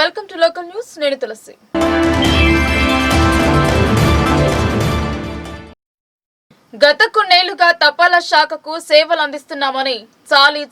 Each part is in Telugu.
Welcome to local news. నేను తులసి. గత కొన్నేళ్లుగా తపాలా శాఖకు సేవలు అందిస్తున్నామని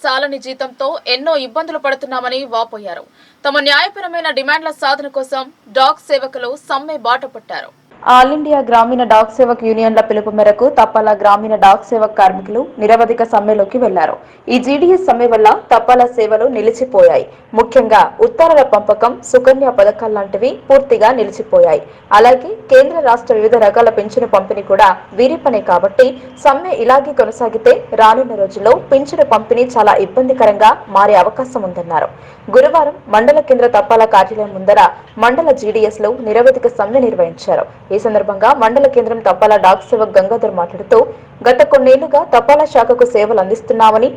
చాలని జీతంతో ఎన్నో ఇబ్బందులు పడుతున్నామని వాపోయారు. తమ న్యాయపరమైన డిమాండ్ల సాధన కోసం డాక్ సేవకులు సమ్మె బాట పట్టారు. ఆల్ ఇండియా గ్రామీణ డాక్ సేవక్ యూనియన్ల పిలుపు మేరకు తపాలా గ్రామీణ డాక్ సేవక్ కార్మికులు నిరవధిక సమ్మెలోకి వెళ్లారు. ఈ జీడీఎస్ సమ్మె వల్ల తపాలా సేవలు నిలిచిపోయాయి. ముఖ్యంగా ఉత్తరాల పంపకం, సుకన్య పథకాలు లాంటివి పూర్తిగా నిలిచిపోయాయి. అలాగే కేంద్ర రాష్ట్ర వివిధ రకాల పింఛను పంపిణీ కూడా వీరి పనే కాబట్టి సమ్మె ఇలాగే కొనసాగితే రానున్న రోజుల్లో పింఛను పంపిణీ చాలా ఇబ్బందికరంగా మారే అవకాశం ఉందన్నారు. గురువారం మండల కేంద్ర తపాలా కార్యాలయం ముందర మండల జీడీఎస్ లో నిరవధిక సమ్మె నిర్వహించారు. ఈ సందర్భంగా మండల కేంద్రం తపాలా డాక్ సేవక్ గంగాధర్ మాట్లాడుతూ గత కొన్నేళ్లుగా తపాలా శాఖకు సేవలు అందిస్తున్నామని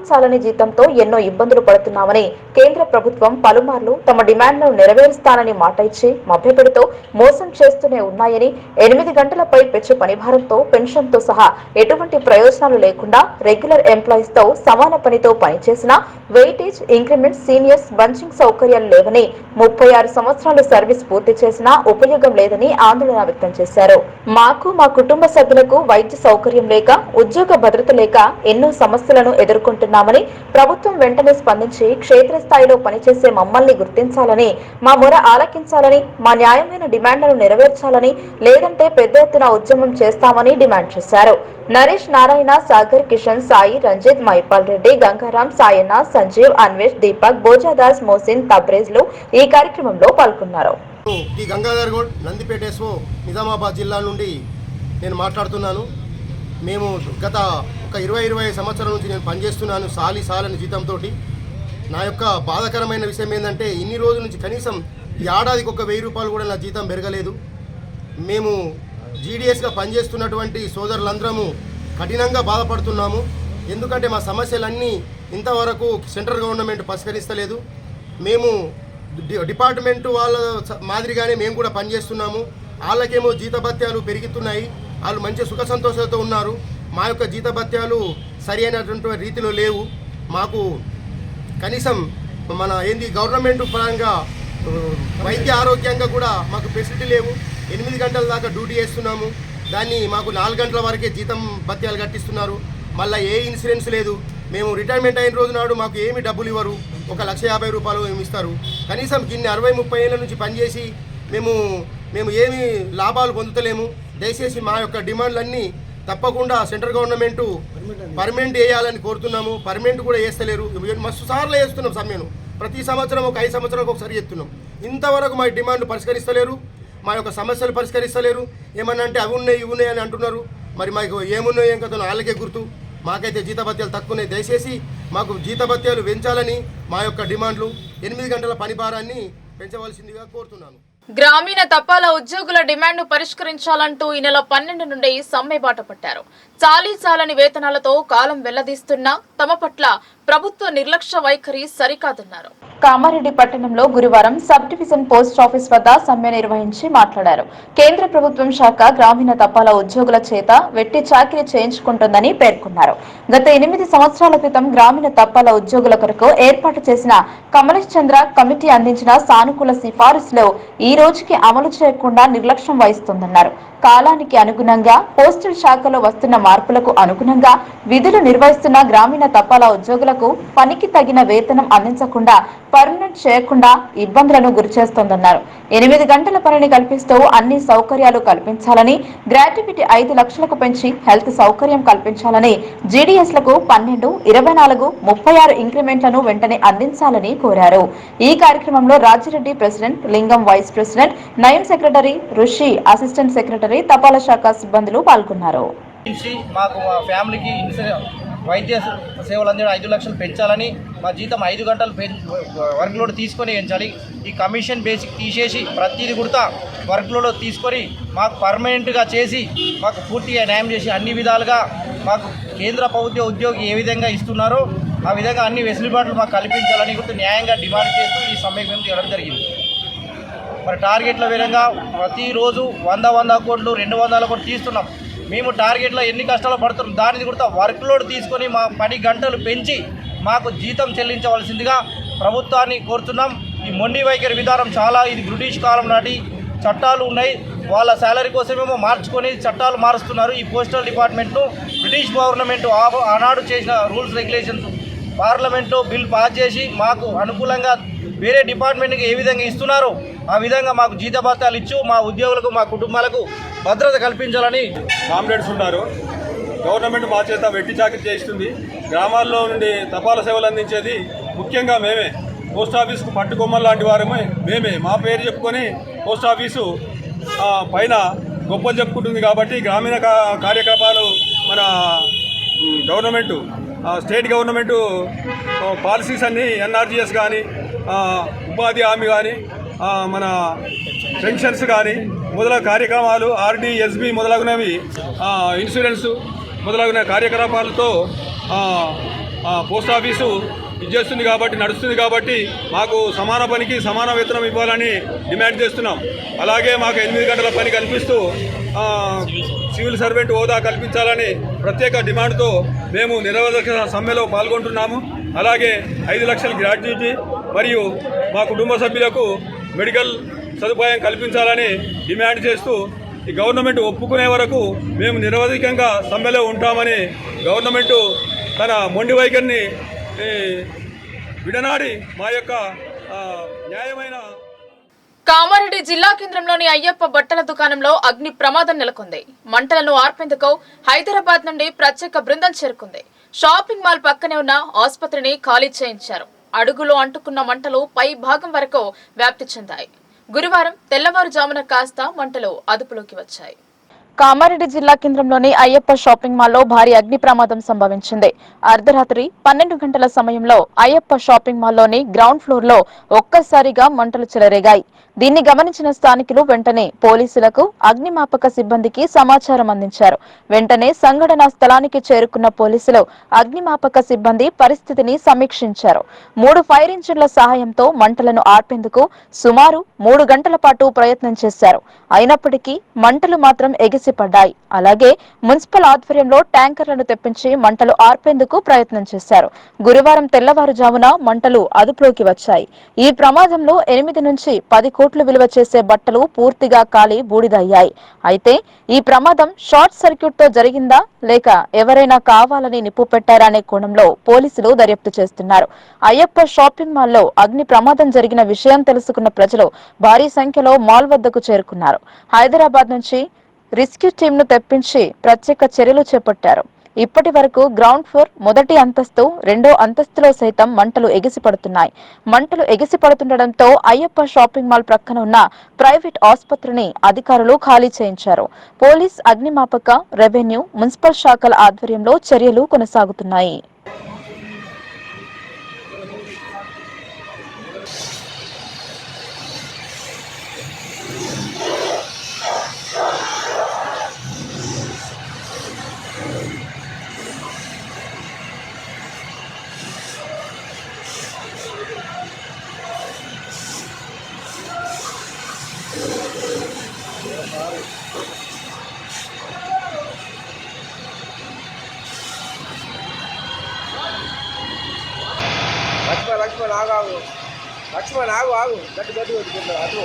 చాలని జీతంతో ఎన్నో ఇబ్బందులు పడుతున్నామని కేంద్ర ప్రభుత్వం పలుమార్లు తమ డిమాండ్లను నెరవేరుస్తానని మాట ఇచ్చి మభ్యపెడుతూ మోసం చేస్తూనే ఉన్నాయని, 8 గంటలపై పెంచే పనిభారంతో పెన్షన్తో సహా ఎటువంటి ప్రయోజనాలు లేకుండా రెగ్యులర్ ఎంప్లాయీస్ తో సమాన పనితో పనిచేసిన వెయిటేజ్, ఇంక్రిమెంట్, సీనియర్స్, బంచింగ్ సౌకర్యాలు లేవని, 36 సంవత్సరాలు సర్వీస్ పూర్తి చేసినా ఉపయోగం లేదని ఆందోళన వ్యక్తం చేశారు. మాకు మా కుటుంబ సభ్యులకు వైద్య సౌకర్యం లేక, ఉద్యోగ భద్రత లేక ఎన్నో సమస్యలను ఎదుర్కొంటున్నామని, ప్రభుత్వం వెంటనే స్పందించి క్షేత్రస్థాయిలో పనిచేసే మమ్మల్ని గుర్తించాలని, మా మొర ఆలకించాలని, మా న్యాయమైన డిమాండ్లను నెరవేర్చాలని, లేదంటే పెద్ద ఎత్తున ఉద్యమం చేస్తామని డిమాండ్ చేశారు. నరేష్, నారాయణ, సాగర్, కిషన్, సాయి, రంజిత్, మైపాల్ రెడ్డి, గంగారాం, సాయన్న, సంజీవ్, అన్వేష్, దీపక్, భోజాదాస్, మోసిన్, తబ్రేజ్ లు ఈ కార్యక్రమంలో పాల్గొన్నారు. గంగాధర్ గౌడ్, నందిపేట ఎస్ఓ, నిజామాబాద్ జిల్లా నుండి నేను మాట్లాడుతున్నాను. మేము గత ఒక 20-25 సంవత్సరాల నుంచి నేను పనిచేస్తున్నాను సాలని జీతంతో. నా యొక్క బాధాకరమైన విషయం ఏంటంటే ఇన్ని రోజుల నుంచి కనీసం ఏడాదికి ఒక 1000 రూపాయలు కూడా నా జీతం పెరగలేదు. మేము జీడీఎస్గా పనిచేస్తున్నటువంటి సోదరులందరము కఠినంగా బాధపడుతున్నాము. ఎందుకంటే మా సమస్యలన్నీ ఇంతవరకు సెంట్రల్ గవర్నమెంట్ పరిష్కరిస్తలేదు. మేము డిపార్ట్మెంట్ వాళ్ళ మాదిరిగానే మేము కూడా పనిచేస్తున్నాము. వాళ్ళకేమో జీతభత్యాలు పెరుగుతున్నాయి, వాళ్ళు మంచి సుఖ సంతోషాలతో ఉన్నారు. మా యొక్క జీతభత్యాలు సరి అయినటువంటి రీతిలో లేవు. మాకు కనీసం మన గవర్నమెంట్ పరంగా వైద్య ఆరోగ్యంగా కూడా మాకు ఫెసిలిటీ లేవు. 8 గంటల దాకా డ్యూటీ చేస్తున్నాము, దాన్ని మాకు 4 గంటల వరకే జీతం భత్యాలు కట్టిస్తున్నారు. మళ్ళీ ఏ ఇన్సూరెన్స్ లేదు. మేము రిటైర్మెంట్ అయిన రోజు నాడు మాకు ఏమి డబ్బులు ఇవ్వరు, 1,50,000 రూపాయలు ఏమి ఇస్తారు. కనీసం ఇన్ని 60-30 ఏళ్ళ నుంచి పనిచేసి మేము ఏమి లాభాలు పొందుతలేము. దయచేసి మా యొక్క డిమాండ్లన్నీ తప్పకుండా సెంట్రల్ గవర్నమెంట్ పర్మనెంట్ వేయాలని కోరుతున్నాము. పర్మనెంట్ కూడా వేస్తలేరు. మస్తు సార్లు వేస్తున్నాం సమ్మెను. ప్రతి సంవత్సరం ఒక 5 సంవత్సరాలకు ఒకసారి చేస్తున్నాం. ఇంతవరకు మా డిమాండ్లు పరిష్కరిస్తలేరు, మా యొక్క సమస్యలు పరిష్కరిస్తలేరు. ఏమన్నా అంటే అవి ఉన్నాయి ఇవి ఉన్నాయి అని అంటున్నారు. మరి మాకు ఏమున్నాయో ఏం కదా వాళ్ళకే గుర్తు. మాకైతే జీతభత్యాలు తక్కువనే. దయచేసి మాకు జీతభత్యాలు పెంచాలని మా యొక్క డిమాండ్లు 8 గంటల పనిభారాన్ని పెంచవలసిందిగా కోరుతున్నాను. గ్రామీణ తపాలా ఉద్యోగుల డిమాండ్ను పరిష్కరించాలంటూ ఈ నెల 12 నుండి సమ్మె బాట పట్టారు. చాలని వేతనాలతో కాలం వెళ్లదీస్తున్నా తమ పట్ల ప్రభుత్వ నిర్లక్ష్య వైఖరి సరికాదన్నారు. కామారెడ్డి పట్టణంలో గురువారం సబ్ డివిజన్ పోస్ట్ ఆఫీస్ వద్ద సమ్మె నిర్వహించి మాట్లాడారు. కేంద్ర ప్రభుత్వం శాఖ గ్రామీణ తపాలా ఉద్యోగుల చేత వెట్టి చాకిరీ చేయించుకుంటుందని పేర్కొన్నారు. గత 8 సంవత్సరాల క్రితం గ్రామీణ తపాలా ఉద్యోగుల కొరకు ఏర్పాటు చేసిన కమలేష్ చంద్ర కమిటీ అందించిన సానుకూల సిఫారసులు ఈ రోజుకి అమలు చేయకుండా నిర్లక్ష్యం వహిస్తోందన్నారు. కాలానికి అనుగుణంగా పోస్టల్ శాఖలో వస్తున్న మార్పులకు అనుగుణంగా విధులు నిర్వహిస్తున్న గ్రామీణ తపాలా ఉద్యోగులకు పనికి తగిన వేతనం అందించకుండా, పర్మనెంట్ చేయకుండా ఇబ్బందులను గురిచేస్తోందన్నారు. 8 గంటల పనిని కల్పిస్తూ అన్ని సౌకర్యాలు కల్పించాలని, గ్రాట్యుటీ 5 లక్షలకు పెంచి హెల్త్ సౌకర్యం కల్పించాలని, జీడీఎస్లకు 12, 24, 36 ఇంక్రిమెంట్లను వెంటనే అందించాలని కోరారు. ఈ కార్యక్రమంలో రాజిరెడ్డి ప్రెసిడెంట్, లింగం వైస్ ప్రెసిడెంట్, నయం సెక్రటరీ, ఋషి అసిస్టెంట్ సెక్రటరీ, తపాలా శాఖ సిబ్బందులు పాల్గొన్నారు. మాకు మా ఫ్యామిలీకి వైద్య సేవలు అందించడం 5 లక్షలు పెంచాలని, మా జీతం 5 గంటలు వర్క్ లోడ్ తీసుకొని పెంచాలి. ఈ కమిషన్ బేసిక్ తీసేసి ప్రతిదీ కూడా వర్క్ లోడ్ తీసుకొని మాకు పర్మనెంట్గా చేసి మాకు పూర్తిగా న్యాయం చేసి అన్ని విధాలుగా మాకు కేంద్ర ప్రభుత్వ ఉద్యోగి ఏ విధంగా ఇస్తున్నారో ఆ విధంగా అన్ని వెసులుబాట్లు మాకు కల్పించాలని కూడా న్యాయంగా డిమాండ్ చేస్తూ ఈ సమ్మెకు మేము చేయడం జరిగింది. మరి టార్గెట్ల విధంగా ప్రతిరోజు 100 కోట్లు 200 కోట్లు తీస్తున్నాం. మేము టార్గెట్లో ఎన్ని కష్టాలు పడుతున్నాం దానిది కూడా వర్క్ లోడ్ తీసుకొని మా పని గంటలు పెంచి మాకు జీతం చెల్లించవలసిందిగా ప్రభుత్వాన్ని కోరుతున్నాం. ఈ మొండి వైఖరి విధానం చాలా ఇది బ్రిటిష్ కాలం నాటి చట్టాలు ఉన్నాయి. వాళ్ళ శాలరీ కోసమేమో మార్చుకొని చట్టాలు మారుస్తున్నారు. ఈ పోస్టల్ డిపార్ట్మెంట్ను బ్రిటిష్ గవర్నమెంట్ ఆనాడు చేసిన రూల్స్ రెగ్యులేషన్స్ పార్లమెంట్లో బిల్ పాస్ చేసి మాకు అనుకూలంగా వేరే డిపార్ట్మెంట్కి ఏ విధంగా ఇస్తున్నారో ఆ విధంగా మాకు జీతభత్యాలు ఇచ్చు మా ఉద్యోగులకు మా కుటుంబాలకు భద్రత కల్పించాలని కామ్రేడ్స్ ఉన్నారు. గవర్నమెంట్ మా చేత వెట్టి చాకిరీ చేయిస్తుంది. గ్రామాల్లో నుండి తపాలా సేవలు అందించేది ముఖ్యంగా మేమే. పోస్ట్ ఆఫీస్కు పట్టుకొమ్మలు లాంటి వారమే మేమే. మా పేరు చెప్పుకొని పోస్ట్ ఆఫీసు పైన గొప్పలు చెప్పుకుంటుంది. కాబట్టి గ్రామీణ కార్యకలాపాలు మన గవర్నమెంటు స్టేట్ గవర్నమెంటు పాలసీస్ అన్నీ ఎన్ఆర్జీఎస్ కానీ ఉపాధి హామీ కానీ మన పెన్షన్స్ కానీ మొదలగు కార్యక్రమాలు ఆర్డీ ఎస్బీ మొదలగునవి ఇన్సూరెన్సు మొదలగున కార్యకలాపాలతో పోస్ట్ ఆఫీసు ఇచ్చేస్తుంది కాబట్టి నడుస్తుంది. కాబట్టి మాకు సమాన పనికి సమాన వేతనం ఇవ్వాలని డిమాండ్ చేస్తున్నాం. అలాగే మాకు 8 గంటల పని కల్పిస్తూ సివిల్ సర్వెంట్ హోదా కల్పించాలని ప్రత్యేక డిమాండ్తో మేము నిరవధిక సమ్మెలో పాల్గొంటున్నాము. అలాగే 5 లక్షల గ్రాట్యుటీ మరియు మా కుటుంబ సభ్యులకు మెడికల్ సదుపాయం కల్పించాలని డిమాండ్ చేస్తూ ఈ గవర్నమెంట్ ఒప్పుకునే వరకు మేము నిరవధికంగా సమ్మెలో ఉంటామని గవర్నమెంటు తన మొండి వైఖరిని విడనాడి మా యొక్క న్యాయమైన కామారెడ్డి జిల్లా కేంద్రంలోని అయ్యప్ప బట్టల దుకాణంలో అగ్ని ప్రమాదం నెలకొంది. మంటలను ఆర్పేందుకు హైదరాబాద్ నుండి ప్రత్యేక బృందం చేరుకుంది. షాపింగ్ మాల్ పక్కనే ఉన్న ఆసుపత్రిని ఖాళీ చేయించారు. అడుగులో అంటుకున్న మంటలు పై భాగం వరకు వ్యాప్తి చెందాయి. గురువారం తెల్లవారుజామున కాస్త మంటలు అదుపులోకి వచ్చాయి. కామారెడ్డి జిల్లా కేంద్రంలోని అయ్యప్ప షాపింగ్ మాల్లో భారీ అగ్ని ప్రమాదం సంభవించింది. అర్ధరాత్రి 12 గంటల సమయంలో అయ్యప్ప షాపింగ్ మాల్లోని గ్రౌండ్ ఫ్లోర్ లో ఒక్కసారిగా మంటలు చెలరేగాయి. దీన్ని గమనించిన స్థానికులు వెంటనే పోలీసులకు అగ్నిమాపక సిబ్బందికి సమాచారం అందించారు. వెంటనే సంఘటనా స్థలానికి చేరుకున్న పోలీసులు అగ్నిమాపక సిబ్బంది పరిస్థితిని సమీక్షించారు. 3 ఫైర్ ఇంజిన్ల సహాయంతో మంటలను ఆర్పేందుకు సుమారు 3 గంటల పాటు ప్రయత్నం చేశారు. అయినప్పటికీ మంటలు మాత్రం ఎగిసిపడ్డాయి. అలాగే మున్సిపల్ ఆధ్వర్యంలో ట్యాంకర్లను తెప్పించి మంటలు ఆర్పేందుకు ప్రయత్నం చేశారు. గురువారం తెల్లవారుజామున మంటలు అదుపులోకి వచ్చాయి. ఈ ప్రమాదంలో 8 నుంచి 10 కోట్లు విలువ చేసే బట్టలు పూర్తిగా కాలి బూడిదయ్యాయి. అయితే ఈ ప్రమాదం షార్ట్ సర్క్యూట్ తో జరిగిందా లేక ఎవరైనా కావాలని నిప్పు పెట్టారా అనే కోణంలో పోలీసులు దర్యాప్తు చేస్తున్నారు. అయ్యప్ప షాపింగ్ మాల్లో అగ్ని ప్రమాదం జరిగిన విషయం తెలుసుకున్న ప్రజలు భారీ సంఖ్యలో మాల్ వద్దకు చేరుకున్నారు. హైదరాబాద్ నుంచి రెస్క్యూ టీంను తెప్పించి ప్రత్యేక చర్యలు చేపట్టారు. ఇప్పటి వరకు గ్రౌండ్ ఫ్లోర్ మొదటి అంతస్తు 2వ అంతస్తులో సైతం మంటలు ఎగిసిపడుతున్నాయి. మంటలు ఎగిసిపడుతుండటంతో అయ్యప్ప షాపింగ్ మాల్ ప్రక్కన ఉన్న ప్రైవేట్ ఆసుపత్రిని అధికారులు ఖాళీ చేయించారు. పోలీస్, అగ్నిమాపక, రెవెన్యూ, మున్సిపల్ శాఖల ఆధ్వర్యంలో చర్యలు కొనసాగుతున్నాయి. లక్ష్మణ్ ఆగు గట్టి అటు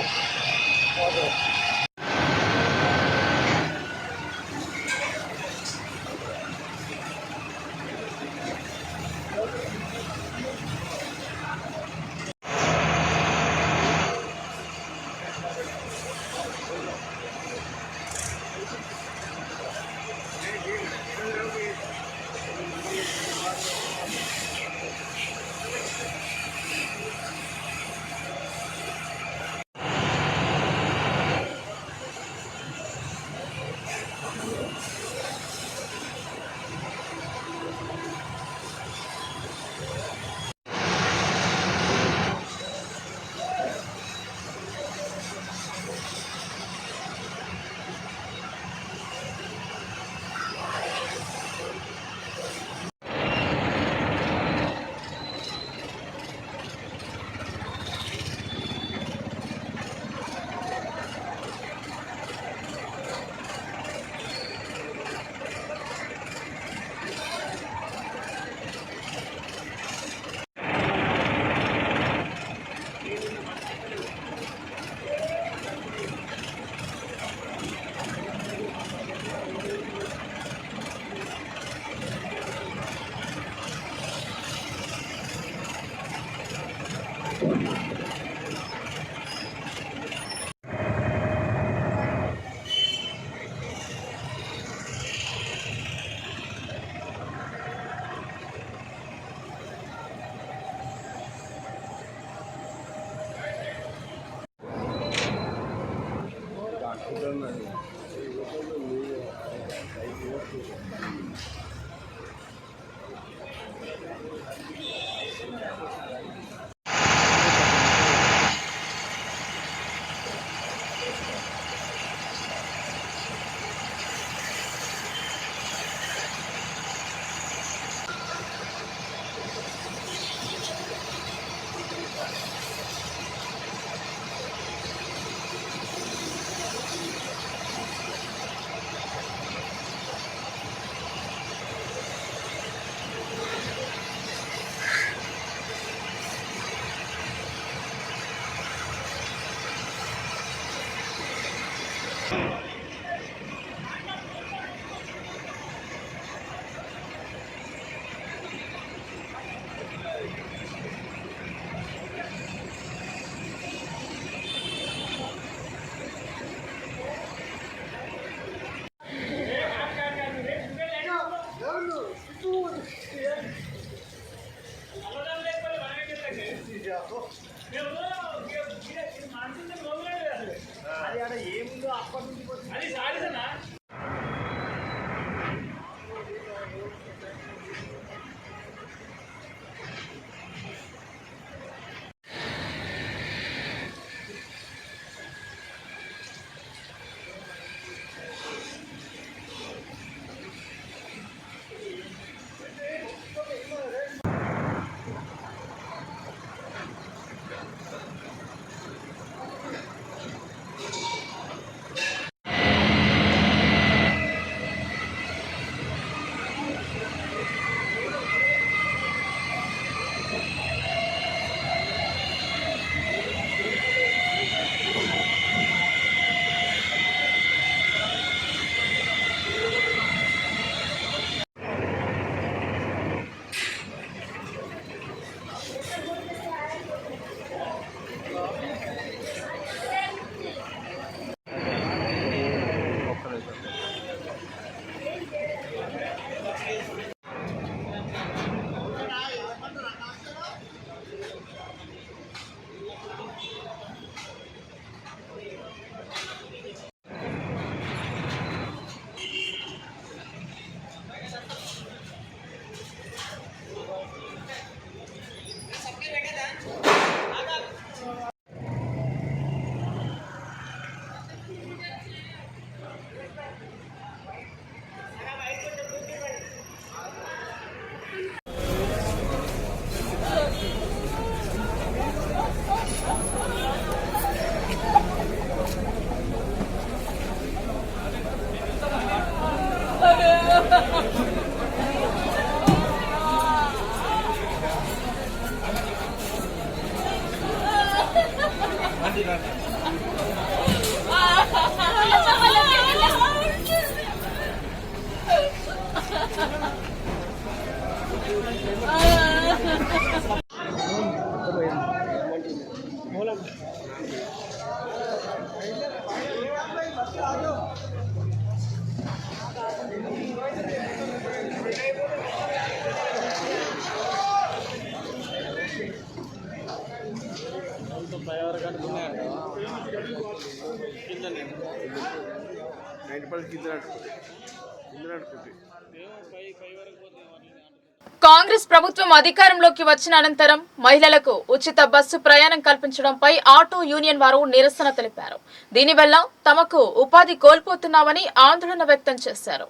కాంగ్రెస్ ప్రభుత్వం అధికారంలోకి వచ్చిన అనంతరం మహిళలకు ఉచిత బస్సు ప్రయాణం కల్పించడంపై ఆటో యూనియన్ వారు నిరసన తెలిపారు. దీనివల్ల తమకు ఉపాధి కోల్పోతున్నామని ఆందోళన వ్యక్తం చేశారు.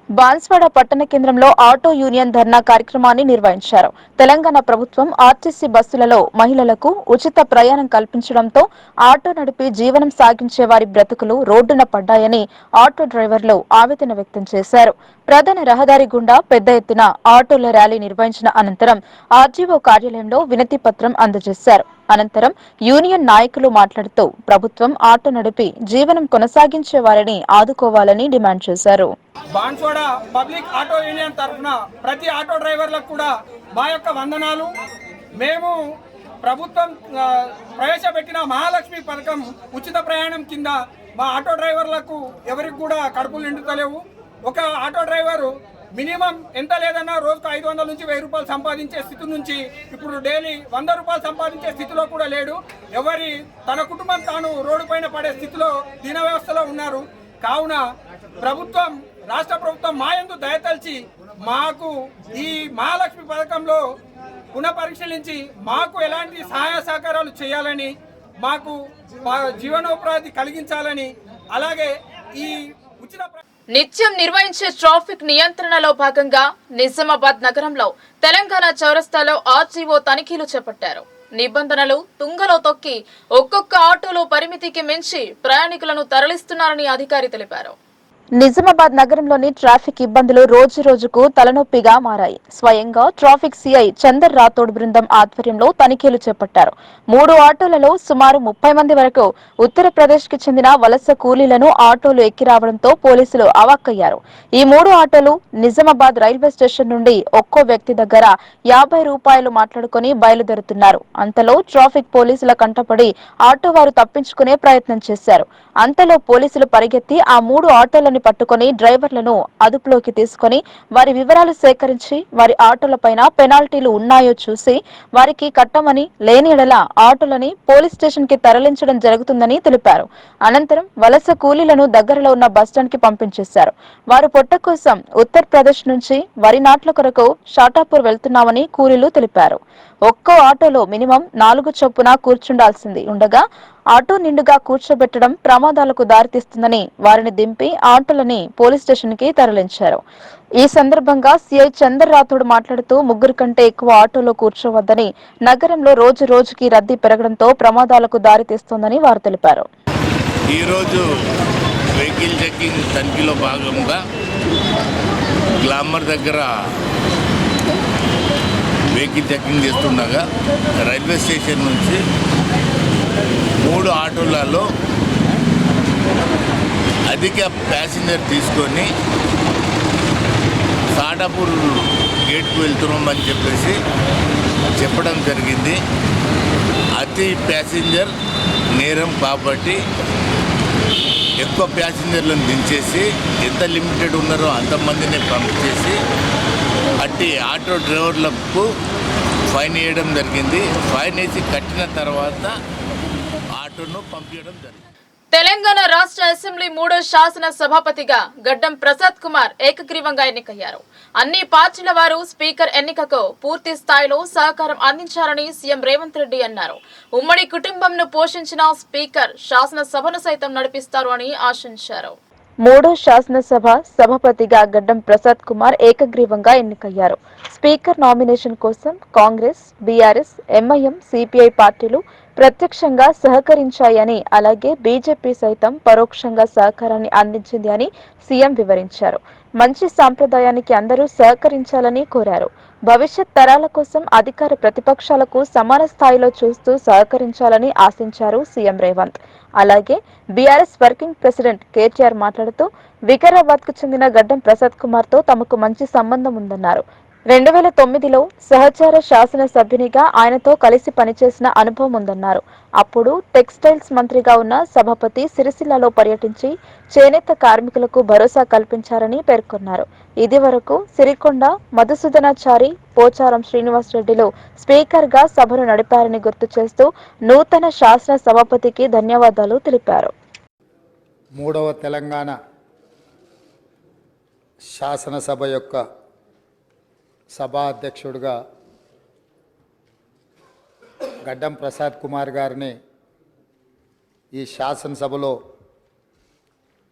బాన్స్వాడ పట్టణ కేంద్రంలో ఆటో యూనియన్ ధర్నా కార్యక్రమాన్ని నిర్వహించారు. తెలంగాణ ప్రభుత్వం ఆర్టీసీ బస్సులలో మహిళలకు ఉచిత ప్రయాణం కల్పించడంతో ఆటో నడిపి జీవనం సాగించే వారి బ్రతుకులు రోడ్డున పడ్డాయని ఆటో డ్రైవర్లు ఆవేదన వ్యక్తం చేశారు. ప్రధాన రహదారి గుండా పెద్ద ఎత్తున ఆటోల ర్యాలీ నిర్వహించిన అనంతరం ఆర్జీఓ కార్యాలయంలో వినతి పత్రం అందజేశారు. అనంతరం యూనియన్ నాయకులు మాట్లాడుతూ ప్రభుత్వం ఆటో నడిపి జీవనం కొనసాగించే వారిని ఆదుకోవాలని డిమాండ్ చేశారు. బాన్స్వాడ పబ్లిక్ ఆటో యూనియన్ తరఫున ప్రతి ఆటో డ్రైవర్లకు కూడా మా యొక్క వందనాలు. మేము ప్రభుత్వం ప్రవేశపెట్టిన మహాలక్ష్మి పథకం ఉచిత ప్రయాణం కింద మా ఆటో డ్రైవర్లకు ఎవరికి కూడా కడుపులు నిండుతలేవు. ఒక ఆటో డ్రైవరు మినిమం ఎంత లేదన్నా రోజుకు 500 నుంచి 1000 రూపాయలు సంపాదించే స్థితి నుంచి ఇప్పుడు డైలీ 100 రూపాయలు సంపాదించే స్థితిలో కూడా లేడు. తన కుటుంబం తాను రోడ్డు పైన పడే స్థితిలో దీన వ్యవస్థలో ఉన్నారు. కావున ప్రభుత్వం రాష్ట్ర ప్రభుత్వం మా యందు దయతలిచి మాకు ఈ మహాలక్ష్మి పథకంలో పునఃపరిశీలించి మాకు ఎలాంటి సహాయ సహకారాలు చేయాలని, మాకు జీవనోపాధి కలిగించాలని, అలాగే ఈ ఉచిత నిత్యం నిర్వహించే ట్రాఫిక్ నియంత్రణలో భాగంగా నిజామాబాద్ నగరంలో తెలంగాణ చౌరస్తాలో ఆర్టీఓ తనిఖీలు చేపట్టారు. నిబంధనలు తుంగలో తొక్కి ఒక్కొక్క ఆటోలో పరిమితికి మించి ప్రయాణికులను తరలిస్తున్నారని అధికారి తెలిపారు. నిజామాబాద్ నగరంలోని ట్రాఫిక్ ఇబ్బందులు రోజు రోజుకు తలనొప్పిగా మారాయి. స్వయంగా ట్రాఫిక్ సిఐ చందర్ రాథోడ్ బృందం ఆధ్వర్యంలో తనిఖీలు చేపట్టారు. 3 ఆటోలలో సుమారు 30 మంది వరకు ఉత్తరప్రదేశ్ కి చెందిన వలస కూలీలను ఆటోలు ఎక్కి రావడంతో పోలీసులు అవాక్కయ్యారు. ఈ 3 ఆటోలు నిజామాబాద్ రైల్వే స్టేషన్ నుండి ఒక్కో వ్యక్తి దగ్గర 50 రూపాయలు మాట్లాడుకుని బయలుదేరుతున్నారు. అంతలో ట్రాఫిక్ పోలీసుల కంటపడి ఆటో వారు తప్పించుకునే ప్రయత్నం చేశారు. అంతలో పోలీసులు పరిగెత్తి ఆ 3 ఆటోలను పట్టుకుని డ్రైవర్లను అదుపులోకి తీసుకుని వారి వివరాలు సేకరించి వారి ఆటోలపైన పెనాల్టీలు ఉన్నాయో చూసి వారికి కట్టమని, లేని ఎడల ఆటోలని పోలీస్ స్టేషన్ కి తరలించడం జరుగుతుందని తెలిపారు. అనంతరం వలస కూలీలను దగ్గరలో ఉన్న బస్టాండ్ కి పంపించేశారు. వారు పొట్ట కోసం ఉత్తరప్రదేశ్ నుంచి వరి నాట్ల కొరకు షాటాపూర్ వెళ్తున్నామని కూలీలు తెలిపారు. ఒక్కో ఆటోలో మినిమం 4 చొప్పున కూర్చుండాల్సింది ఉండగా ఆటో నిండుగా కూర్చోబెట్టడం ప్రమాదాలకు దారితీస్తుందని వారిని దింపి ఆటోలని పోలీస్ స్టేషన్ కి తరలించారు. ఈ సందర్భంగా సిఐ చందర్ రాథోడ్ మాట్లాడుతూ 3 కంటే ఎక్కువ ఆటోలో కూర్చోవద్దని, నగరంలో రోజు రోజుకి రద్దీ పెరగడంతో ప్రమాదాలకు దారితీస్తోందని వారు తెలిపారు. ఈరోజు వెహికల్ చెకింగ్ తనిఖీలో భాగంగా గ్లామర్ దగ్గర వెహికల్ చెకింగ్ చేస్తుండగా రైల్వే స్టేషన్ నుంచి 3 ఆటోలలో అధిక ప్యాసింజర్ తీసుకొని షాటాపూర్ గేట్కు వెళ్తున్నామని చెప్పేసి చెప్పడం జరిగింది. అతి ప్యాసింజర్ నేరం కాబట్టి ఎక్కువ ప్యాసింజర్లను దించేసి ఎంత లిమిటెడ్ ఉన్నారో అంతమందిని పంపించేసి అట్టి ఆటో డ్రైవర్లకు ఫైన్ వేయడం జరిగింది. ఫైన్ వేసి కట్టిన తర్వాత ఆటోను పంపించడం జరిగింది. తెలంగాణ రాష్ట్ర అసెంబ్లీ 3వ శాసన సభాపతిగా గడ్డం ప్రసాద్ కుమార్ ఏకగ్రీవంగా ఎన్నికయ్యారు. అన్ని పార్టీల వారు స్పీకర్ ఎన్నికకు పూర్తి స్థాయిలో సహకారం అందించాలని సీఎం రేవంత్ రెడ్డి అన్నారు. ఉమ్మడి కుటుంబంను పోషించిన స్పీకర్ శాసనసభను సైతం నడిపిస్తారు అని ఆశించారు. 3వ శాసనసభ సభాపతిగా గడ్డం ప్రసాద్ కుమార్ ఏకగ్రీవంగా ఎన్నికయ్యారు. స్పీకర్ నామినేషన్ కోసం కాంగ్రెస్, బీఆర్ఎస్, ఎంఐఎం, సిపిఐ పార్టీలు ప్రత్యక్షంగా సహకరించాయని, అలాగే బీజేపీ సైతం పరోక్షంగా సహకారాన్ని అందించింది అని సీఎం వివరించారు. మంచి సాంప్రదాయానికి అందరూ సహకరించాలని కోరారు. భవిష్యత్ తరాల కోసం అధికార ప్రతిపక్షాలకు సమాన స్థాయిలో చూస్తూ సహకరించాలని ఆశించారు సీఎం రేవంత్. అలాగే బీఆర్ఎస్ వర్కింగ్ ప్రెసిడెంట్ కేటీఆర్ మాట్లాడుతూ వికారాబాద్ కు చెందిన గడ్డం ప్రసాద్ కుమార్ తో తమకు మంచి సంబంధం ఉందన్నారు. 2009లో సహచార శాసన సభ్యునిగా ఆయనతో కలిసి పనిచేసిన అనుభవం ఉందన్నారు. అప్పుడు టెక్స్టైల్స్ మంత్రిగా ఉన్న సభాపతి సిరిసిల్లలో పర్యటించి చేనేత కార్మికులకు భరోసా కల్పించారని పేర్కొన్నారు. ఇది వరకు సిరికొండ, మధుసూదనాచారి, పోచారం శ్రీనివాసరెడ్డిలు స్పీకర్ గా సభను నడిపారని గుర్తు చేస్తూ నూతన శాసన సభాపతికి ధన్యవాదాలు తెలిపారు. 3వ తెలంగాణ శాసనసభ యొక్క సభా అధ్యక్షుడిగా గడ్డం ప్రసాద్ కుమార్ గారిని ఈ శాసనసభలో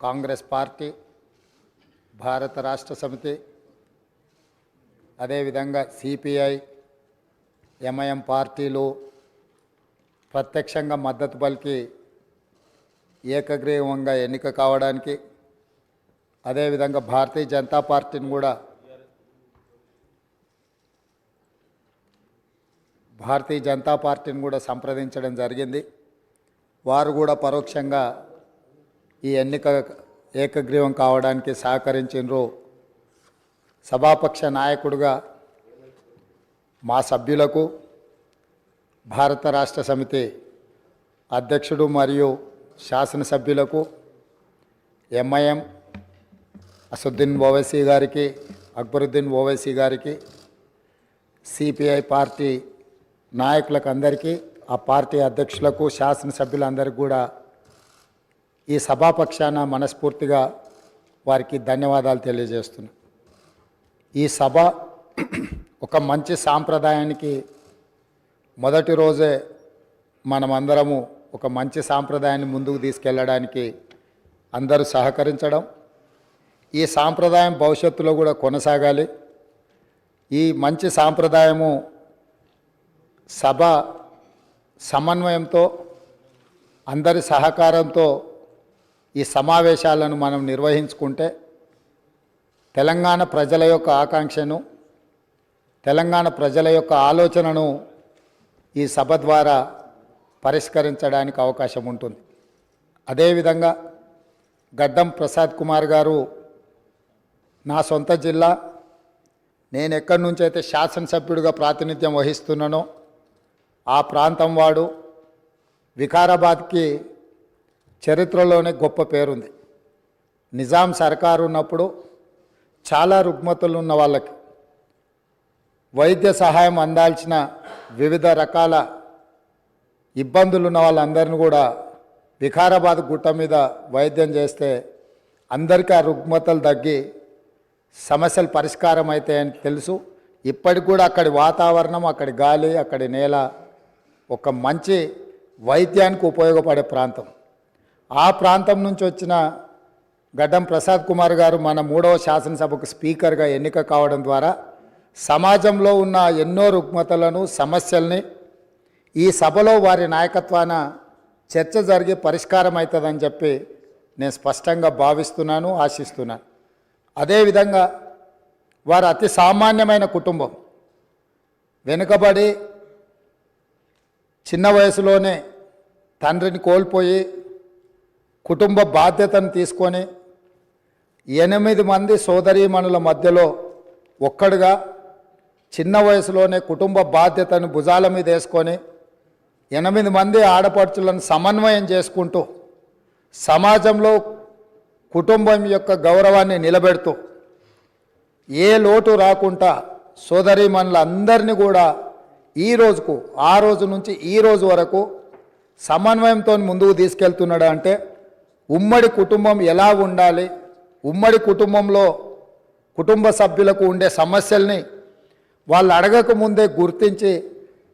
కాంగ్రెస్ పార్టీ, భారత రాష్ట్ర సమితి, అదేవిధంగా సిపిఐ, ఎంఐఎం పార్టీలు ప్రత్యక్షంగా మద్దతు పలికి ఏకగ్రీవంగా ఎన్నిక కావడానికి, అదేవిధంగా భారతీయ జనతా పార్టీని కూడా సంప్రదించడం జరిగింది. వారు కూడా పరోక్షంగా ఈ ఎన్నిక ఏకగ్రీవం కావడానికి సహకరించారు. సభాపక్ష నాయకుడిగా మా సభ్యులకు, భారత రాష్ట్ర సమితి అధ్యక్షుడు మరియు శాసనసభ్యులకు, ఎంఐఎం అసదుద్దీన్ ఓవైసీ గారికి, అక్బరుద్దీన్ ఓవైసీ గారికి, సిపిఐ పార్టీ నాయకులకు అందరికీ, ఆ పార్టీ అధ్యక్షులకు, శాసనసభ్యులందరికీ కూడా ఈ సభాపక్షాన మనస్ఫూర్తిగా వారికి ధన్యవాదాలు తెలియజేస్తున్నా. ఈ సభ ఒక మంచి సాంప్రదాయానికి మొదటి రోజే మనమందరము ఒక మంచి సాంప్రదాయాన్ని ముందుకు తీసుకెళ్ళడానికి అందరూ సహకరించడం, ఈ సాంప్రదాయం భవిష్యత్తులో కూడా కొనసాగాలి. ఈ మంచి సాంప్రదాయము సభ సమన్వయంతో అందరి సహకారంతో ఈ సమావేశాలను మనం నిర్వహించుకుంటే తెలంగాణ ప్రజల యొక్క ఆకాంక్షను, తెలంగాణ ప్రజల యొక్క ఆలోచనను ఈ సభ ద్వారా పరిష్కరించడానికి అవకాశం ఉంటుంది. అదేవిధంగా గడ్డం ప్రసాద్ కుమార్ గారు నా సొంత జిల్లా, నేను ఎక్కడి నుంచి అయితే శాసనసభ్యుడిగా ప్రాతినిధ్యం వహిస్తున్నానో ఆ ప్రాంతం వాడు. వికారాబాద్కి చరిత్రలోనే గొప్ప పేరుంది. నిజాం సర్కారు ఉన్నప్పుడు చాలా రుగ్మతలు ఉన్న వాళ్ళకి వైద్య సహాయం అందాల్సిన వివిధ రకాల ఇబ్బందులు ఉన్న వాళ్ళందరినీ కూడా వికారాబాద్ గుట్ట మీద వైద్యం చేస్తే అందరికీ ఆ రుగ్మతలు తగ్గి సమస్యలు పరిష్కారం అవుతాయని తెలుసు. ఇప్పటికి కూడా అక్కడి వాతావరణం, అక్కడి గాలి, అక్కడి నేల ఒక మంచి వైద్యానికి ఉపయోగపడే ప్రాంతం. ఆ ప్రాంతం నుంచి వచ్చిన గడ్డం ప్రసాద్ కుమార్ గారు మన 3వ శాసనసభకు స్పీకర్గా ఎన్నిక కావడం ద్వారా సమాజంలో ఉన్న ఎన్నో రుగ్మతలను, సమస్యల్ని ఈ సభలో వారి నాయకత్వాన చర్చ జరిగి పరిష్కారం అవుతుందని చెప్పి నేను స్పష్టంగా భావిస్తున్నాను, ఆశిస్తున్నాను. అదేవిధంగా వారు అతి సామాన్యమైన కుటుంబం. వెనుకబడి చిన్న వయసులోనే తండ్రిని కోల్పోయి కుటుంబ బాధ్యతను తీసుకొని 8 మంది సోదరీమణుల మధ్యలో ఒక్కడుగా చిన్న వయసులోనే కుటుంబ బాధ్యతను భుజాల మీద వేసుకొని 8 మంది ఆడపడుచులను సమన్వయం చేసుకుంటూ సమాజంలో కుటుంబం యొక్క గౌరవాన్ని నిలబెడుతూ ఏ లోటు రాకుండా సోదరీమణులందరినీ కూడా ఈ రోజుకు, ఆ రోజు నుంచి ఈ రోజు వరకు సమన్వయంతో ముందుకు తీసుకెళ్తున్నాడు. అంటే ఉమ్మడి కుటుంబం ఎలా ఉండాలి, ఉమ్మడి కుటుంబంలో కుటుంబ సభ్యులకు ఉండే సమస్యల్ని వాళ్ళు అడగకముందే గుర్తించి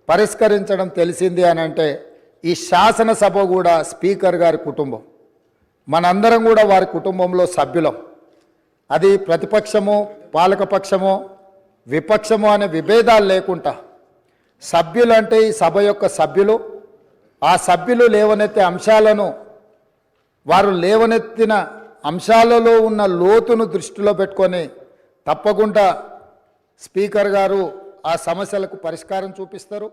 పరిష్కరించడం తెలిసింది అని అంటే ఈ శాసనసభ కూడా స్పీకర్ గారి కుటుంబం. మనందరం కూడా వారి కుటుంబంలో సభ్యులం. అది ప్రతిపక్షము, పాలకపక్షము, విపక్షము అనే విభేదాలు లేకుండా సభ్యులు అంటే ఈ సభ యొక్క సభ్యులు. ఆ సభ్యులు లేవనెత్తే అంశాలను, వారు లేవనెత్తిన అంశాలలో ఉన్న లోతును దృష్టిలో పెట్టుకొని తప్పకుండా స్పీకర్ గారు ఆ సమస్యలకు పరిష్కారం చూపిస్తారు.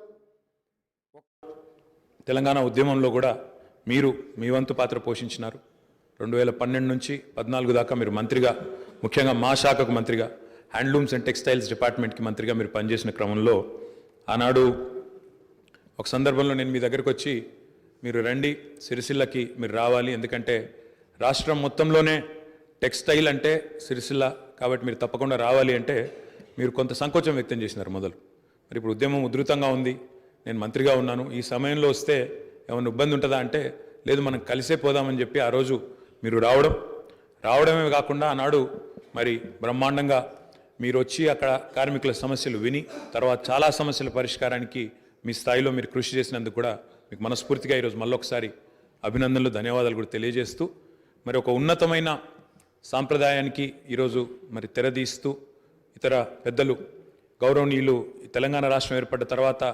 తెలంగాణ ఉద్యమంలో కూడా మీరు మీ వంతు పాత్ర పోషించినారు. 2012 నుంచి 14 దాకా మీరు మంత్రిగా, ముఖ్యంగా మా శాఖకు మంత్రిగా, హ్యాండ్లూమ్స్ అండ్ టెక్స్టైల్స్ డిపార్ట్మెంట్కి మంత్రిగా మీరు పనిచేసిన క్రమంలో ఆనాడు ఒక సందర్భంలో నేను మీ దగ్గరకు వచ్చి, మీరు రండి సిరిసిల్లకి, మీరు రావాలి, ఎందుకంటే రాష్ట్రం మొత్తంలోనే టెక్స్టైల్ అంటే సిరిసిల్ల కాబట్టి మీరు తప్పకుండా రావాలి అంటే మీరు కొంత సంకోచం వ్యక్తం చేసినారు మొదలు. మరి ఇప్పుడు ఉద్యమం ఉధృతంగా ఉంది, నేను మంత్రిగా ఉన్నాను, ఈ సమయంలో వస్తే ఏమైనా ఇబ్బంది ఉంటుందా అంటే లేదు, మనం కలిసే పోదామని చెప్పి ఆ రోజు మీరు రావడమే కాకుండా ఆనాడు మరి బ్రహ్మాండంగా మీరు వచ్చి అక్కడ కార్మికుల సమస్యలు విని తర్వాత చాలా సమస్యల పరిష్కారానికి మీ స్థాయిలో మీరు కృషి చేసినందుకు కూడా మీకు మనస్ఫూర్తిగా ఈరోజు మళ్ళొకసారి అభినందనలు, ధన్యవాదాలు కూడా తెలియజేస్తూ, మరి ఒక ఉన్నతమైన సాంప్రదాయానికి ఈరోజు మరి తెరదీస్తూ ఇతర పెద్దలు గౌరవనీయులు తెలంగాణ రాష్ట్రం ఏర్పడ్డ తర్వాత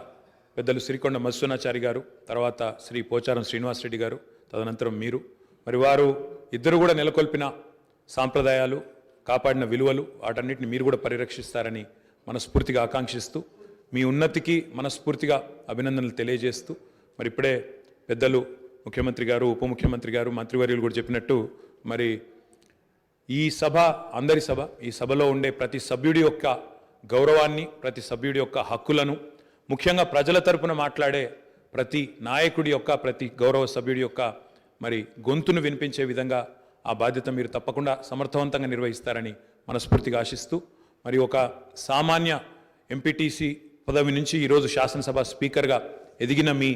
పెద్దలు శ్రీకొండ మధుసూనాచారి గారు, తర్వాత శ్రీ పోచారం శ్రీనివాసరెడ్డి గారు, తదనంతరం మీరు, మరి వారు ఇద్దరు కూడా నెలకొల్పిన సాంప్రదాయాలు, కాపాడిన విలువలు, వాటన్నిటిని మీరు కూడా పరిరక్షిస్తారని మనస్ఫూర్తిగా ఆకాంక్షిస్తూ మీ ఉన్నతికి మనస్ఫూర్తిగా అభినందనలు తెలియజేస్తూ, మరి ఇప్పుడే పెద్దలు ముఖ్యమంత్రి గారు, ఉప ముఖ్యమంత్రి గారు, మంత్రివర్యులు కూడా చెప్పినట్టు మరి ఈ సభ అందరి సభ. ఈ సభలో ఉండే ప్రతి సభ్యుడి యొక్క గౌరవాన్ని, ప్రతి సభ్యుడి యొక్క హక్కులను, ముఖ్యంగా ప్రజల తరపున మాట్లాడే ప్రతి నాయకుడి యొక్క, ప్రతి గౌరవ సభ్యుడి యొక్క మరి గొంతును వినిపించే విధంగా ఆ బాధ్యత మీరు తప్పకుండా సమర్థవంతంగా నిర్వహిస్తారని మనస్ఫూర్తిగా ఆశిస్తూ, మరి ఒక సామాన్య ఎంపీటీసీ పదవి నుంచి ఈరోజు శాసనసభ స్పీకర్గా ఎదిగిన మీ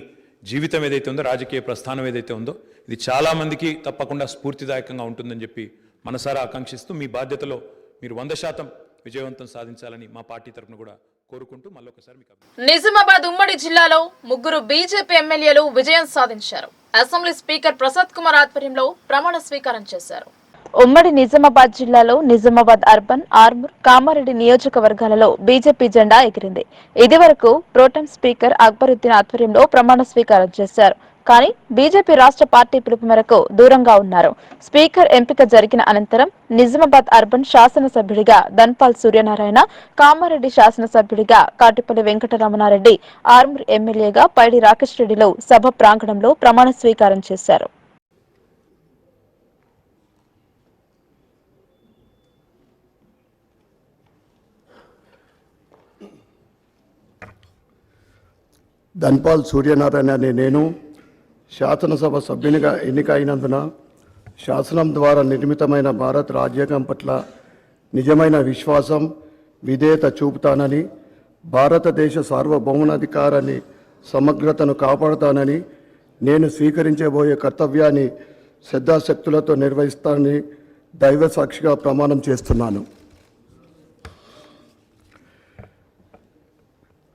జీవితం ఏదైతే ఉందో, రాజకీయ ప్రస్థానం ఏదైతే ఉందో, ఇది చాలామందికి తప్పకుండా స్ఫూర్తిదాయకంగా ఉంటుందని చెప్పి మనసారా ఆకాంక్షిస్తూ మీ బాధ్యతలో మీరు 100% విజయవంతం సాధించాలని మా పార్టీ తరఫున కూడా కోరుకుంటూ మళ్ళొకసారి మీకు నిజామాబాద్ ఉమ్మడి జిల్లాలో 3 బీజేపీ ఎమ్మెల్యేలు విజయం సాధించారు. అసెంబ్లీ స్పీకర్ ప్రసాద్ కుమార్ ఆధ్వర్యంలో ప్రమాణ స్వీకారం చేశారు. ఉమ్మడి నిజామాబాద్ జిల్లాలో నిజామాబాద్ అర్బన్, ఆర్మూర్, కామారెడ్డి నియోజకవర్గాలలో బీజేపీ జెండా ఎగిరింది. ఇదివరకు ప్రోటెం స్పీకర్ అక్బరుద్దీన్ ఆధ్వర్యంలో ప్రమాణ స్వీకారం చేశారు. కానీ బీజేపీ రాష్ట్ర పార్టీ పిలుపు మేరకు దూరంగా ఉన్నారు. స్పీకర్ ఎంపిక జరిగిన అనంతరం నిజామాబాద్ అర్బన్ శాసనసభ్యుడిగా ధన్పాల్ సూర్యనారాయణ, కామారెడ్డి శాసనసభ్యుడిగా కాటిపల్లి వెంకటరమణారెడ్డి, ఆర్మూర్ ఎమ్మెల్యేగా పైడి రాకేష్ రెడ్డిలు సభ ప్రాంగణంలో ప్రమాణ స్వీకారం చేశారు. ధన్పాల్ సూర్యనారాయణ అనే నేను శాసనసభ సభ్యునిగా ఎన్నికైనందున శాసనం ద్వారా నిర్మితమైన భారత రాజ్యాంగం పట్ల నిజమైన విశ్వాసం, విధేయత చూపుతానని, భారతదేశ సార్వభౌమాధికారాన్ని, సమగ్రతను కాపాడుతానని, నేను స్వీకరించబోయే కర్తవ్యాన్ని శ్రద్ధాశక్తులతో నిర్వహిస్తానని దైవ సాక్షిగా ప్రమాణం చేస్తున్నాను.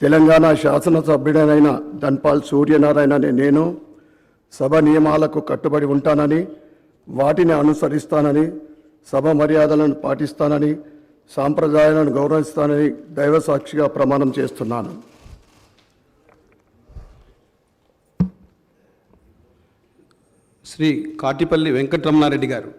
తెలంగాణ శాసనసభ్యుడైన ధన్పాల్ సూర్యనారాయణ అనే నేను సభ నియమాలకు కట్టుబడి ఉంటానని, వాటిని అనుసరిస్తానని, సభ మర్యాదలను పాటిస్తానని, సాంప్రదాయాలను గౌరవిస్తానని దైవ సాక్షిగా ప్రమాణం చేస్తున్నాను. శ్రీ కాటిపల్లి వెంకటరమణారెడ్డి గారు.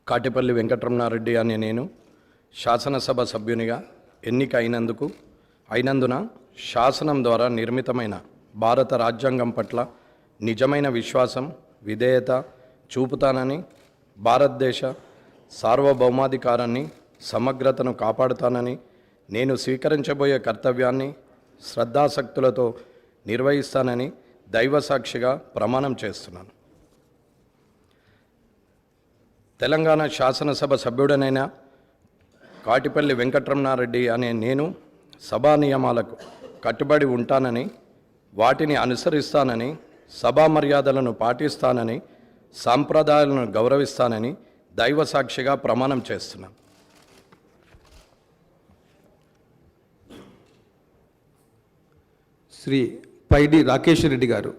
కాటిపల్లి వెంకటరమణారెడ్డి అనే నేను శాసనసభ సభ్యునిగా అయినందున శాసనం ద్వారా నిర్మితమైన భారత రాజ్యాంగం పట్ల నిజమైన విశ్వాసం, విధేయత చూపుతానని, భారతదేశ సార్వభౌమాధికారాన్ని, సమగ్రతను కాపాడుతానని, నేను స్వీకరించబోయే కర్తవ్యాన్ని శ్రద్ధాశక్తులతో నిర్వహిస్తానని దైవ సాక్షిగా ప్రమాణం చేస్తున్నాను. తెలంగాణ శాసనసభ సభ్యుడనైన కాటిపల్లి వెంకటరమణారెడ్డి అనే నేను సభా నియమాలకు కట్టుబడి ఉంటానని, వాటిని అనుసరిస్తానని, సభా మర్యాదలను పాటిస్తానని, సాంప్రదాయాలను గౌరవిస్తానని దైవ సాక్షిగా ప్రమాణం చేస్తున్నాను. శ్రీ పైడి రాకేష్ రెడ్డి గారు.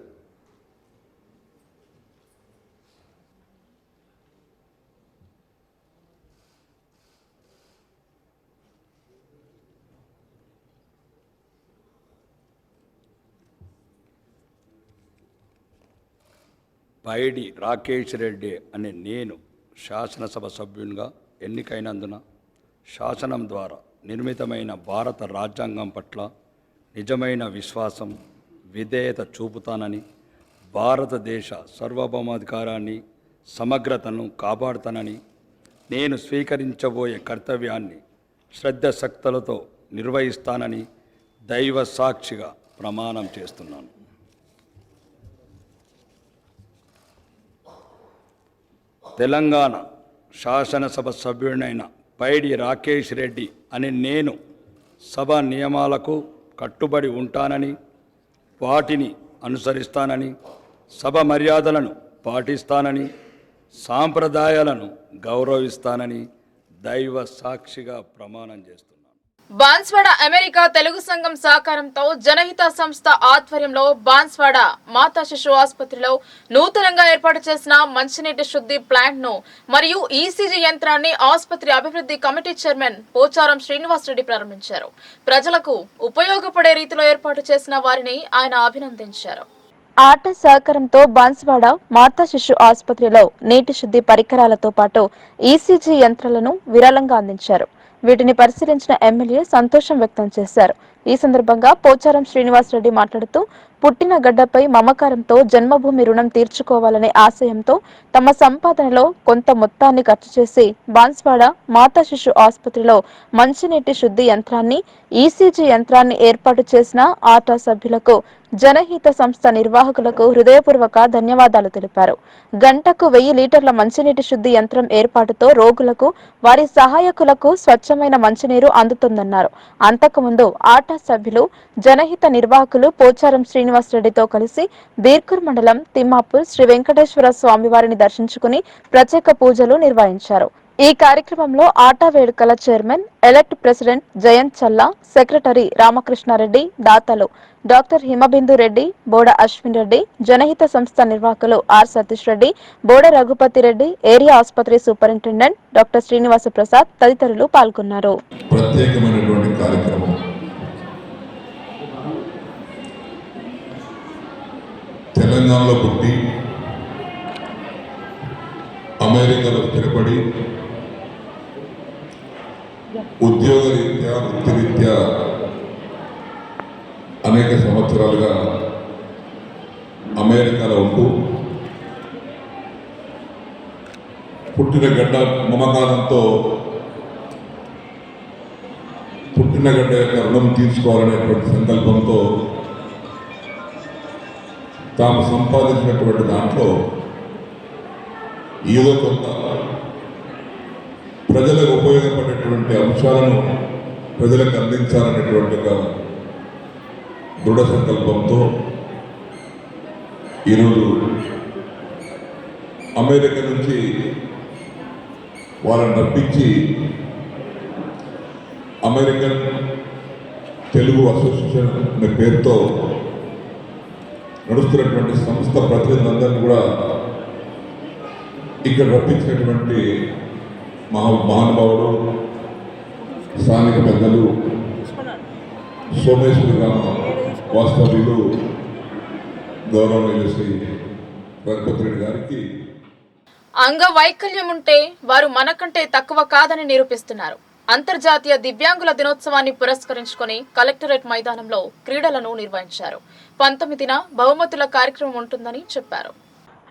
పైడి రాకేష్ రెడ్డి అనే నేను శాసనసభ సభ్యునిగా ఎన్నికైనందున శాసనం ద్వారా నిర్మితమైన భారత రాజ్యాంగం పట్ల నిజమైన విశ్వాసం, విధేయత చూపుతానని, భారతదేశ సార్వభౌమాధికారాన్ని, సమగ్రతను కాపాడుతానని, నేను స్వీకరించబోయే కర్తవ్యాన్ని శ్రద్ధశక్తులతో నిర్వహిస్తానని దైవ సాక్షిగా ప్రమాణం చేస్తున్నాను. తెలంగాణ శాసనసభ సభ్యుడైన పైడి రాకేష్ రెడ్డి అనే నేను సభ నియమాలకు కట్టుబడి ఉంటానని, వాటిని అనుసరిస్తానని, సభ మర్యాదలను పాటిస్తానని, సాంప్రదాయాలను గౌరవిస్తానని దైవ సాక్షిగా ప్రమాణం చేస్తున్నాను. బాన్స్వాడ అమెరికా తెలుగు సంఘం సహకారంతో జనహిత సంస్థ ఆధ్వర్యంలో బాన్స్వాడ మాతా శిశు ఆసుపత్రిలో నూతనంగా ఏర్పాటు చేసిన మంచినీటి శుద్ధి ప్లాంట్ ను మరియు ఈసీజీ యంత్రాన్ని ఆసుపత్రి అభివృద్ధి కమిటీ చైర్మన్ పోచారం శ్రీనివాసరెడ్డి ప్రారంభించారు. ప్రజలకు ఉపయోగపడే రీతిలో ఏర్పాటు చేసిన వారిని ఆయన అభినందించారు. ఆట సహకారంతో బాన్స్వాడ మాతా శిశు ఆసుపత్రిలో నీటి శుద్ధి పరికరాలతో పాటు ఈసీజీ యంత్రాలను విరాళంగా అందించారు. వీటిని పరిశీలించిన ఎమ్మెల్యే సంతోషం వ్యక్తం చేశారు. ఈ సందర్భంగా పోచారం శ్రీనివాసరెడ్డి మాట్లాడుతూ పుట్టిన గడ్డపై మమకారంతో జన్మభూమి రుణం తీర్చుకోవాలనే ఆశయంతో తమ సంపాదనలో కొంత మొత్తాన్ని ఖర్చు చేసి బాన్స్వాడ మాతా శిశు ఆసుపత్రిలో మంచినీటి శుద్ధి యంత్రాన్ని, ఈసీజీ యంత్రాన్ని ఏర్పాటు చేసిన ఆటా సభ్యులకు, జనహిత సంస్థ నిర్వాహకులకు హృదయపూర్వక ధన్యవాదాలు తెలిపారు. గంటకు 1000 లీటర్ల మంచినీటి శుద్ధి యంత్రం ఏర్పాటుతో రోగులకు, వారి సహాయకులకు స్వచ్ఛమైన మంచినీరు అందుతుందన్నారు. అంతకుముందు ఆటా సభ్యులు, జనహిత నిర్వాహకులు పోచారం శ్రీనివాసరెడ్డితో కలిసి బీర్కూర్ మండలం తిమ్మాపూర్ శ్రీ వెంకటేశ్వర స్వామివారిని దర్శించుకుని ప్రత్యేక పూజలు నిర్వహించారు. ఈ కార్యక్రమంలో ఆటా వేడుకల chairman, elect president Jayant Challa, secretary Ramakrishna Reddy, దాతలు డాక్టర్ హిమబిందు రెడ్డి, బోడ అశ్విన్ రెడ్డి, జనహిత సంస్థ నిర్వాహకులు ఆర్ సతీష్ రెడ్డి, బోడ రఘుపతి రెడ్డి, ఏరియా ఆసుపత్రి సూపరింటెండెంట్ డాక్టర్ శ్రీనివాస ప్రసాద్ తదితరులు పాల్గొన్నారు. ప్రత్యేకమైనటువంటి కార్యక్రమం. తెలంగాణలో పుట్టి అమెరికాలో స్థిరపడి ఉద్యోగరీత్యా, వృత్తిరీత్యా అనేక సంవత్సరాలుగా అమెరికాలో ఉంటూ పుట్టిన గడ్డ మమకారంతో పుట్టిన గడ్డ యొక్క రుణం తీర్చుకోవాలనేటువంటి సంకల్పంతో తాము సంపాదించినటువంటి దాంట్లో ఏదో కొంత ప్రజలకు ఉపయోగపడేటువంటి అంశాలను ప్రజలకు అందించాలనేటువంటి ఒక దృఢ సంకల్పంతో ఈరోజు అమెరికా నుంచి వాళ్ళని రప్పించి అమెరికన్ తెలుగు అసోసియేషన్ అనే పేరుతో నడుస్తున్నటువంటి సంస్థ ప్రతినిధులందరినీ కూడా ఇక్కడ రప్పించినటువంటి మహానుభావుడు, స్థానిక పెద్దలు, సోమేశ్వరి గ్రామ వాస్తవ్యులు గౌరవనీయులు శ్రీ రఘుపతి రెడ్డి గారికి అంగవైకల్యం ఉంటే వారు మనకంటే తక్కువ కాదని నిరూపిస్తున్నారు. అంతర్జాతీయ దివ్యాంగుల దినోత్సవాన్ని పురస్కరించుకుని కలెక్టరేట్ మైదానంలో క్రీడలను నిర్వహించారు. 19న బహుమతుల కార్యక్రమం ఉంటుందని చెప్పారు.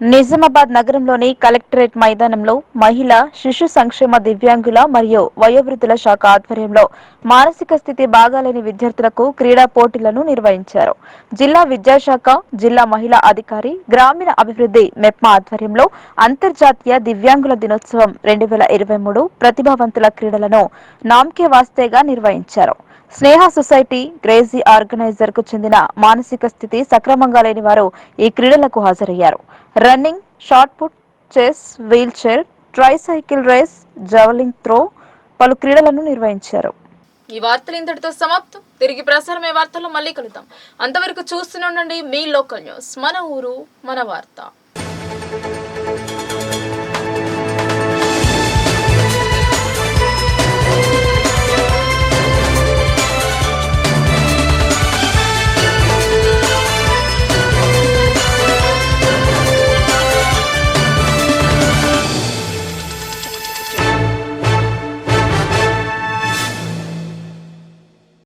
నిజామాబాద్ నగరంలోని కలెక్టరేట్ మైదానంలో మహిళా, శిశు సంక్షేమ, దివ్యాంగుల మరియు వయోవృద్ధుల శాఖ ఆధ్వర్యంలో మానసిక స్థితి బాగాలేని విద్యార్థులకు క్రీడా పోటీలను నిర్వహించారు. జిల్లా విద్యాశాఖ, జిల్లా మహిళా అధికారి, గ్రామీణ అభివృద్ధి మెప్మా ఆధ్వర్యంలో అంతర్జాతీయ దివ్యాంగుల దినోత్సవం 2023 ప్రతిభావంతుల క్రీడలను నామ్కే వాస్తేగా నిర్వహించారు. స్నేహ సొసైటీ, గ్రేజీ ఆర్గనైజర్ కు చెందిన మానసిక స్థితి సక్రమంగా లేని వారు ఈ క్రీడలకు హాజరయ్యారు. Running, shot put, chess, wheelchair, tricycle race, javelin throw పలు క్రీడలను నిర్వహించారు. ఈ వార్తలు ఇంతటితో సమాప్తం. తిరిగి ప్రసారమే వార్తల్లో మళ్ళీ కలుద్దాం. అంతవరకు చూస్తూనే ఉండండి మీ లోకల్ న్యూస్. మన ఊరు మన వార్త.